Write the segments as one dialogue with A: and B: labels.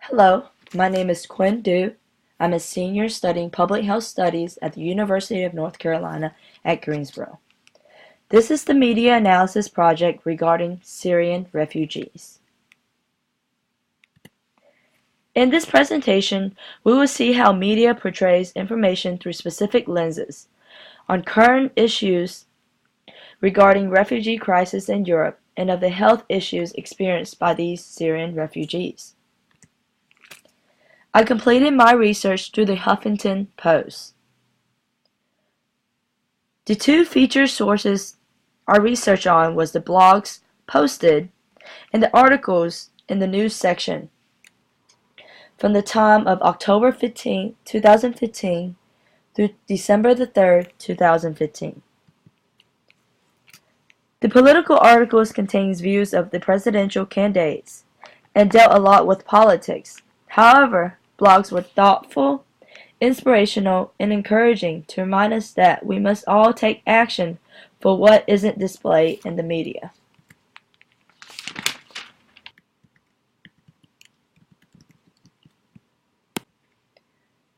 A: Hello, my name is Quinn Du. I'm a senior studying public health studies at the University of North Carolina at Greensboro. This is the media analysis project regarding Syrian refugees. In this presentation, we will see how media portrays information through specific lenses on current issues regarding refugee crisis in Europe and of the health issues experienced by these Syrian refugees. I completed my research through the Huffington Post. The two featured sources our research on was the blogs posted and the articles in the news section from the time of October 15, 2015 through December the 3rd, 2015. The political articles contains views of the presidential candidates and dealt a lot with politics. However, blogs were thoughtful, inspirational, and encouraging to remind us that we must all take action for what isn't displayed in the media.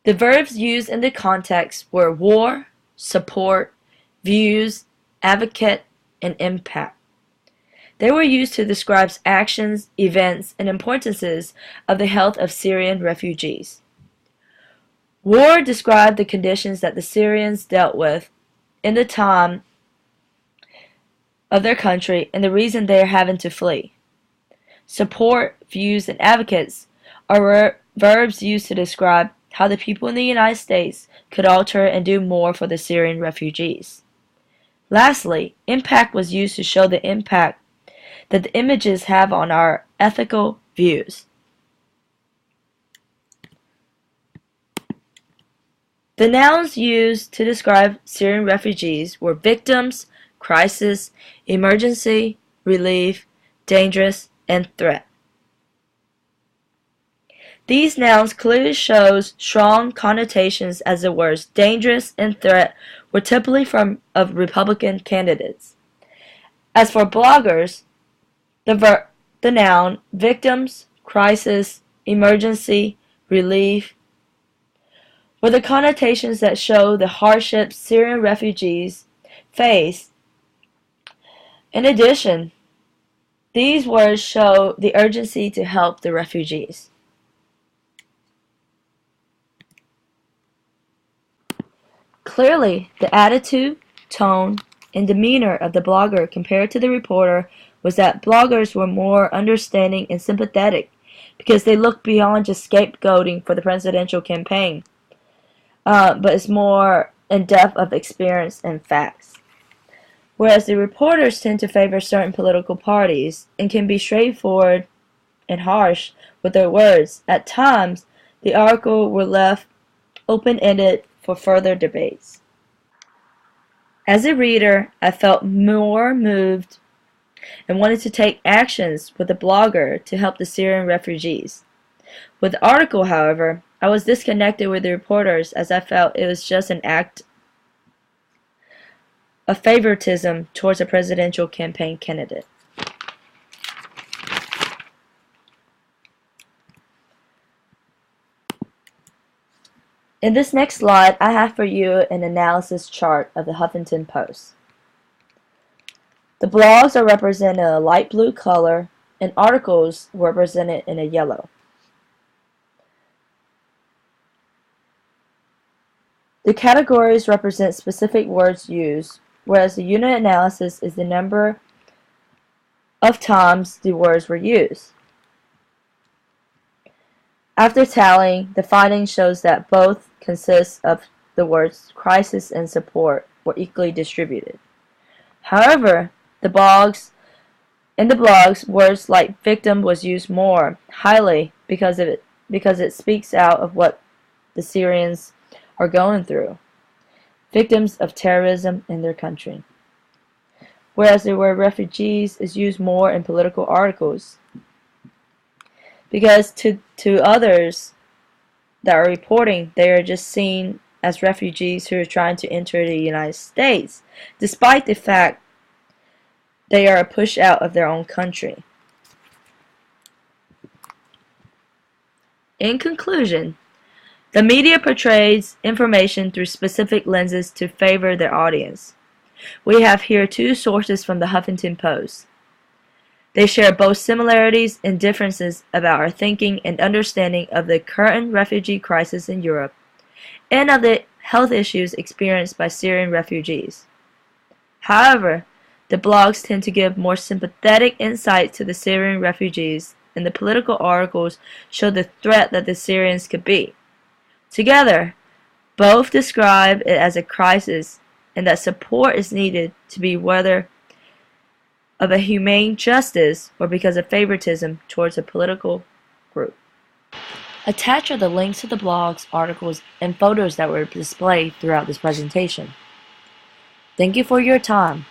A: The verbs used in the context were war, support, views, advocate, and impact. They were used to describe actions, events, and importances of the health of Syrian refugees. War described the conditions that the Syrians dealt with in the time of their country and the reason they are having to flee. Support, views, and advocates are verbs used to describe how the people in the United States could alter and do more for the Syrian refugees. Lastly, impact was used to show the impact that the images have on our ethical views. The nouns used to describe Syrian refugees were victims, crisis, emergency, relief, dangerous, and threat. These nouns clearly show strong connotations as the words dangerous and threat were typically of Republican candidates. As for bloggers, the noun victims, crisis, emergency, relief were the connotations that show the hardships Syrian refugees face. In addition, these words show the urgency to help the refugees. Clearly, the attitude, tone, and demeanor of the blogger compared to the reporter was that bloggers were more understanding and sympathetic because they looked beyond just scapegoating for the presidential campaign, but it's more in depth of experience and facts. Whereas the reporters tend to favor certain political parties and can be straightforward and harsh with their words, at times the article were left open-ended for further debates. As a reader, I felt more moved and wanted to take actions with the blogger to help the Syrian refugees. With the article, however, I was disconnected with the reporters as I felt it was just an act of favoritism towards a presidential campaign candidate. In this next slide, I have for you an analysis chart of the Huffington Post. The blogs are represented in a light blue color and articles were represented in a yellow. The categories represent specific words used, whereas the unit analysis is the number of times the words were used. After tallying, the finding shows that both consist of the words crisis and support were equally distributed. However, in the blogs, words like victim was used more highly because it speaks out of what the Syrians are going through, victims of terrorism in their country. Whereas the word refugees is used more in political articles, because to others that are reporting, they are just seen as refugees who are trying to enter the United States, despite the fact they are pushed out of their own country. In conclusion, the media portrays information through specific lenses to favor their audience. We have here two sources from the Huffington Post. They share both similarities and differences about our thinking and understanding of the current refugee crisis in Europe and of the health issues experienced by Syrian refugees. However, the blogs tend to give more sympathetic insight to the Syrian refugees, and the political articles show the threat that the Syrians could be. Together, both describe it as a crisis and that support is needed to be whether of a humane justice or because of favoritism towards a political group. Attached are the links to the blogs, articles, and photos that were displayed throughout this presentation. Thank you for your time.